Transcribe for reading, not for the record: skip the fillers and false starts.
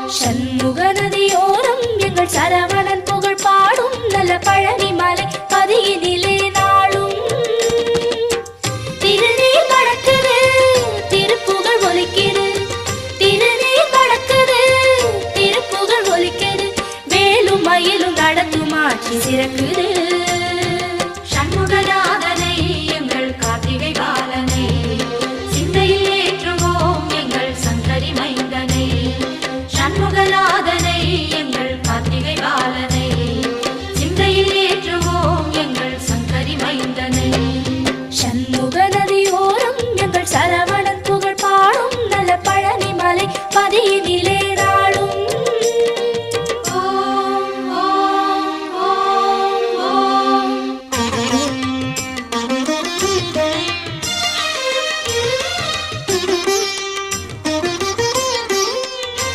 சண்முக நதியோரம் எங்கள் சரவணன் புகழ் பாடும் நல்ல பழனி மலை பதியினிலே நாளும் திருநீர் நடக்குது, திருப்புகழ் ஒலிக்குது. திருநீர் நடக்குது, திருப்புகழ் ஒலிக்குது. வேலும் மயிலும் நடத்தும் ஆட்சி சிறக்குது.